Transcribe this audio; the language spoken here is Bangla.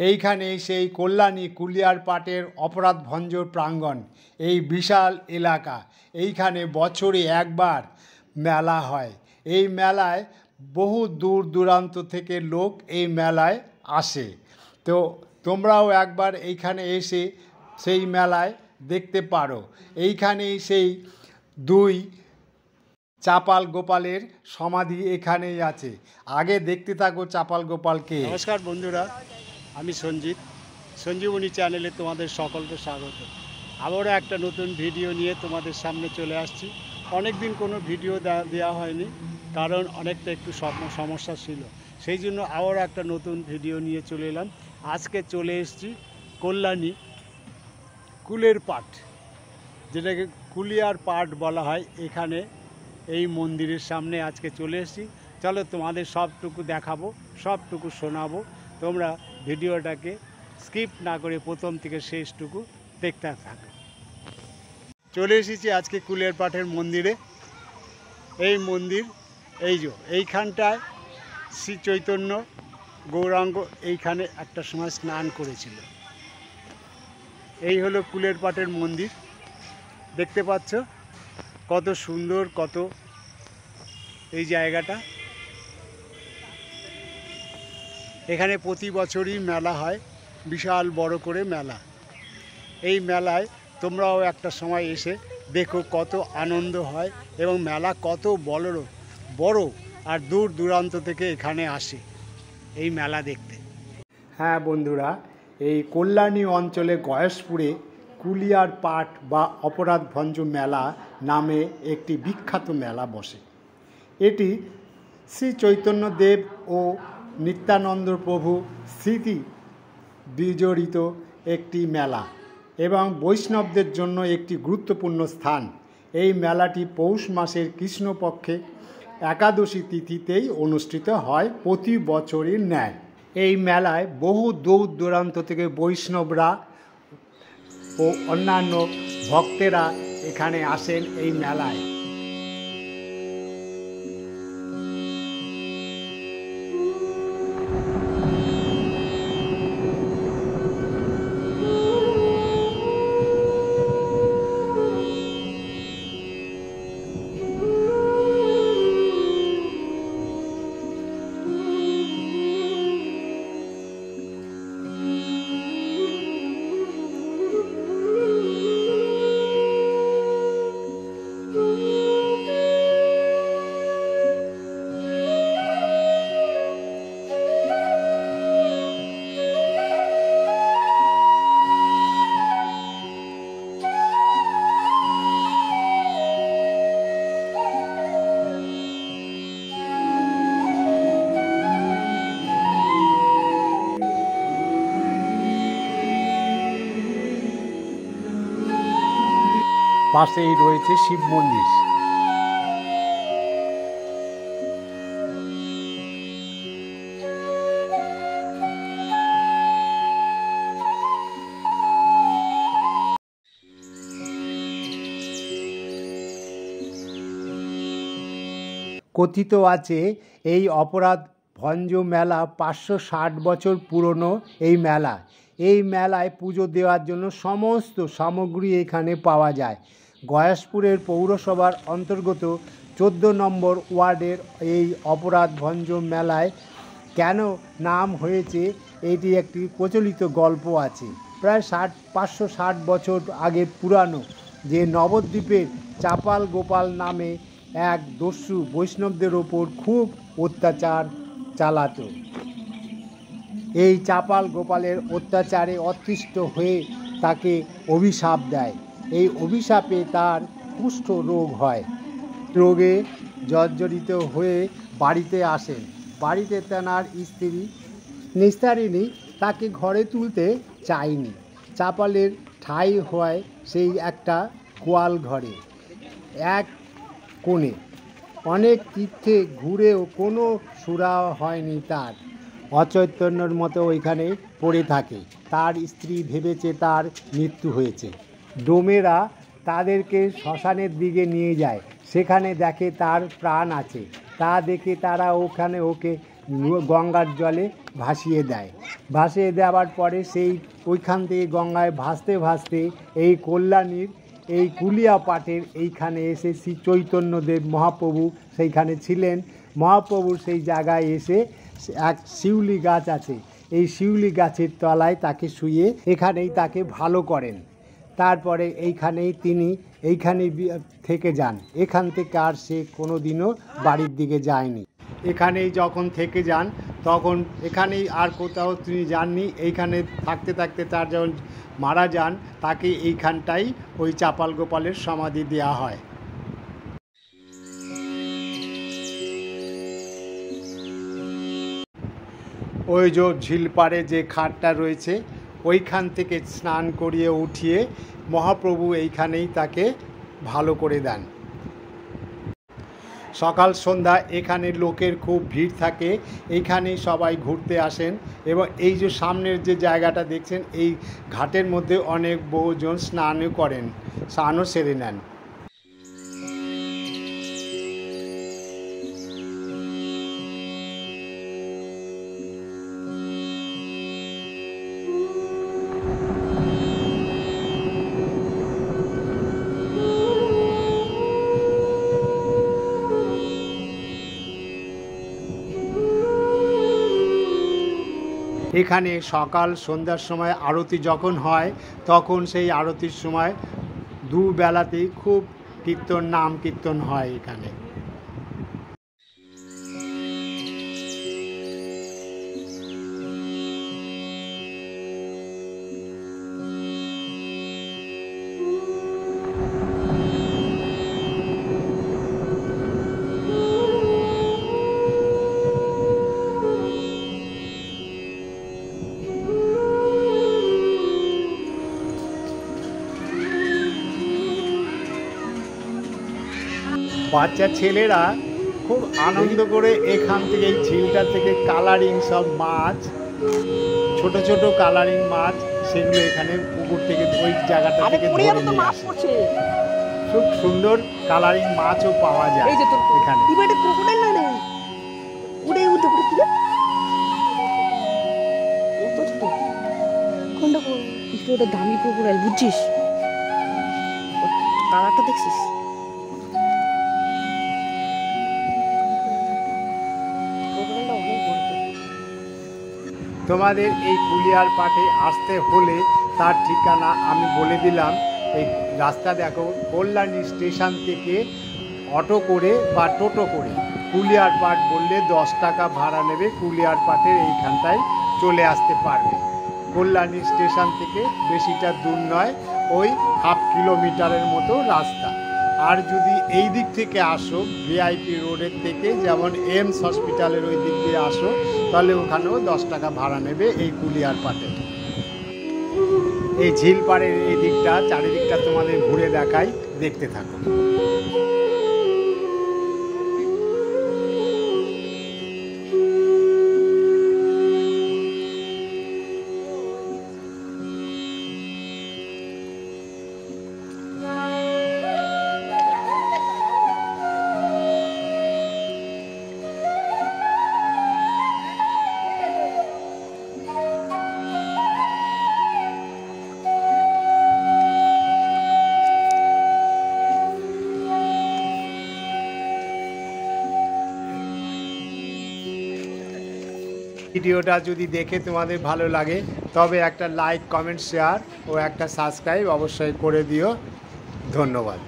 এইখানে সেই কল্যাণী কুলিয়ারপাটের অপরাধ ভঞ্জর প্রাঙ্গণ, এই বিশাল এলাকা। এইখানে বছরে একবার মেলা হয়। এই মেলায় বহু দূর দূরান্ত থেকে লোক এই মেলায় আসে। তো তোমরাও একবার এইখানে এসে সেই মেলায় দেখতে পারো। এইখানেই সেই দুই চাপাল গোপালের সমাধি এখানেই আছে। আগে দেখতে থাকো চাপাল গোপালকে। নমস্কার বন্ধুরা, আমি সঞ্জীবনী চ্যানেলে তোমাদের সকলকে স্বাগত। আবারও একটা নতুন ভিডিও নিয়ে তোমাদের সামনে চলে আসছি। অনেক দিন কোনো ভিডিও দেওয়া হয়নি, কারণ অনেকটা একটু সমস্যা ছিল। সেই জন্য আবারও একটা নতুন ভিডিও নিয়ে চলে এলাম। আজকে চলে এসেছি কল্যাণী কুলের পাট, যেটাকে কুলিয়ার পাট বলা হয়। এখানে এই মন্দিরের সামনে আজকে চলে এসেছি। চলো তোমাদের সবটুকু দেখাবো, সবটুকু শোনাবো। তোমরা ভিডিওটাকে স্কিপ না করে প্রথম থেকে শেষটুকু দেখতে থাকো। চলে এসেছি আজকে কুলের পাটের মন্দিরে। এই মন্দির, এইখানটায় শ্রী চৈতন্য গৌরাঙ্গ এইখানে একটা সময় স্নান করেছিল। এই হলো কুলের পাটের মন্দির। দেখতে পাচ্ছ কত সুন্দর, কত এই জায়গাটা। এখানে প্রতি বছরই মেলা হয়, বিশাল বড় করে মেলা। এই মেলায় তোমরাও একটা সময় এসে দেখো কত আনন্দ হয় এবং মেলা কত বড় আর দূর দূরান্ত থেকে এখানে আসে এই মেলা দেখতে। হ্যাঁ বন্ধুরা, এই কল্যাণী অঞ্চলে গয়েশপুরে কুলিয়ার পাট বা অপরাধ ভঞ্জ মেলা নামে একটি বিখ্যাত মেলা বসে। এটি শ্রী চৈতন্যদেব ও নিত্যানন্দ প্রভু স্মৃতি বিজড়িত একটি মেলা এবং বৈষ্ণবদের জন্য একটি গুরুত্বপূর্ণ স্থান। এই মেলাটি পৌষ মাসের কৃষ্ণপক্ষে একাদশী তিথিতেই অনুষ্ঠিত হয় প্রতি বছরের ন্যায়। এই মেলায় বহু দূর দূরান্ত থেকে বৈষ্ণবরা ও অন্যান্য ভক্তেরা এখানে আসেন এই মেলায়। পাশেই রয়েছে শিব মন্দির। কথিত আছে এই অপরাধ ভঞ্জ মেলা 560 বছর পুরনো এই মেলা। এই মেলায় পুজো দেওয়ার জন্য সমস্ত সামগ্রী এখানে পাওয়া যায়। গয়েশপুরের পৌরসভার অন্তর্গত 14 নম্বর ওয়ার্ডের এই অপরাধ ভঞ্জ মেলায় কেন নাম হয়েছে এটি একটি প্রচলিত গল্প আছে। প্রায় 560 বছর আগে পুরানো, যে নবদ্বীপের চাপাল গোপাল নামে এক দস্যু বৈষ্ণবদের ওপর খুব অত্যাচার চালাতো। এই চাপাল গোপালের অত্যাচারে অতিষ্ঠ হয়ে তাকে অভিশাপ দেয়। এই অভিশাপে তার কুষ্ঠ রোগ হয়। রোগে জর্জরিত হয়ে বাড়িতে আসেন। বাড়িতে তেনার স্ত্রী নিস্তারিণী তাকে ঘরে তুলতে চায়নি। চাপালের ঠাঁই হয় সেই একটা গোয়াল ঘরে এক কোণে। অনেক তীর্থে ঘুরেও কোনো সুরা হয়নি তার। অচৈতন্যর মতো ওইখানে পড়ে থাকে। তার স্ত্রী ভেবেছে তার মৃত্যু হয়েছে। ডোমেরা তাদেরকে শ্মশানের দিকে নিয়ে যায়। সেখানে দেখে তার প্রাণ আছে। তা দেখে তারা ওখানে ওকে গঙ্গার জলে ভাসিয়ে দেয়। ভাসিয়ে দেওয়ার পরে সেই ওইখান থেকে গঙ্গায় ভাসতে ভাসতে এই কল্যাণীর এই কুলিয়াপাটের এইখানে এসে শ্রী চৈতন্যদেব মহাপ্রভু সেইখানে ছিলেন। মহাপ্রভুর সেই জায়গায় এসে এক শিউলি গাছ আছে, এই শিউলি গাছের তলায় তাকে শুয়ে এখানেই তাকে ভালো করেন। তারপরে এইখানেই তিনি এইখানেই থেকে যান। এখান থেকে আর সে কোনো দিনও বাড়ির দিকে যায়নি। এখানেই যখন থেকে যান তখন এখানেই আর কোথাও তিনি যাননি। এইখানে থাকতে থাকতে তার যখন মারা যান তাকে এইখানটাই ওই চাপাল গোপালের সমাধি দেওয়া হয়। ওই যে ঝিলপাড়ে যে খাটটা রয়েছে ওইখান থেকে স্নান করিয়ে উঠিয়ে মহাপ্রভু এইখানেই তাকে ভালো করে দেন। সকাল সন্ধ্যা এখানে লোকের খুব ভিড় থাকে, এইখানেই সবাই ঘুরতে আসেন। এবং এই যে সামনের যে জায়গাটা দেখছেন এই ঘাটের মধ্যে অনেক বহুজন স্নানও করেন, স্নানও সেরে নেন। এখানে সকাল সন্ধ্যার সময় আরতি যখন হয় তখন সেই আরতির সময় দুবেলাতেই খুব কীর্তন নাম কীর্তন হয় এখানে। বাচ্চা ছেলেরা খুব আনন্দ করে এখান থেকে এই ঝিলটা থেকে কালারিং সব মাছ, ছোট ছোট কালারিং মাছ, সেগুলো এখানে পুকুর থেকে ওই জায়গাটা থেকে ধরে নিয়ে আসে। খুব সুন্দর কালারিং মাছও পাওয়া যায় এখানে। দামি ক্রোকোডাইল, বুঝছিস? কালারটা দেখছিস? তোমাদের এই কুলিয়ারপাটে আসতে হলে তার ঠিকানা আমি বলে দিলাম। এই রাস্তা দেখো, কল্যাণী স্টেশন থেকে অটো করে বা টোটো করে কুলিয়ারপাট বললে 10 টাকা ভাড়া নেবে। কুলিয়ারপাটের এইখানটায় চলে আসতে পারবে। কল্যাণী স্টেশন থেকে বেশিটা দূর নয়, ওই হাফ কিলোমিটারের মতো রাস্তা। আর যদি এই দিক থেকে আসো ভিআইপি রোডের থেকে, যেমন এমস হসপিটালের ওই দিক দিয়ে আসো, তাহলে ওখানেও 10 টাকা ভাড়া নেবে এই কুলিয়ারপাটে। এই ঝিলপাড়ের এই দিকটা চারিদিকটা তোমাদের ঘুরে দেখাই, দেখতে থাকো। ভিডিওটা যদি দেখে তোমাদের ভালো লাগে তবে একটা লাইক, কমেন্ট, শেয়ার ও একটা সাবস্ক্রাইব অবশ্যই করে দিও। ধন্যবাদ।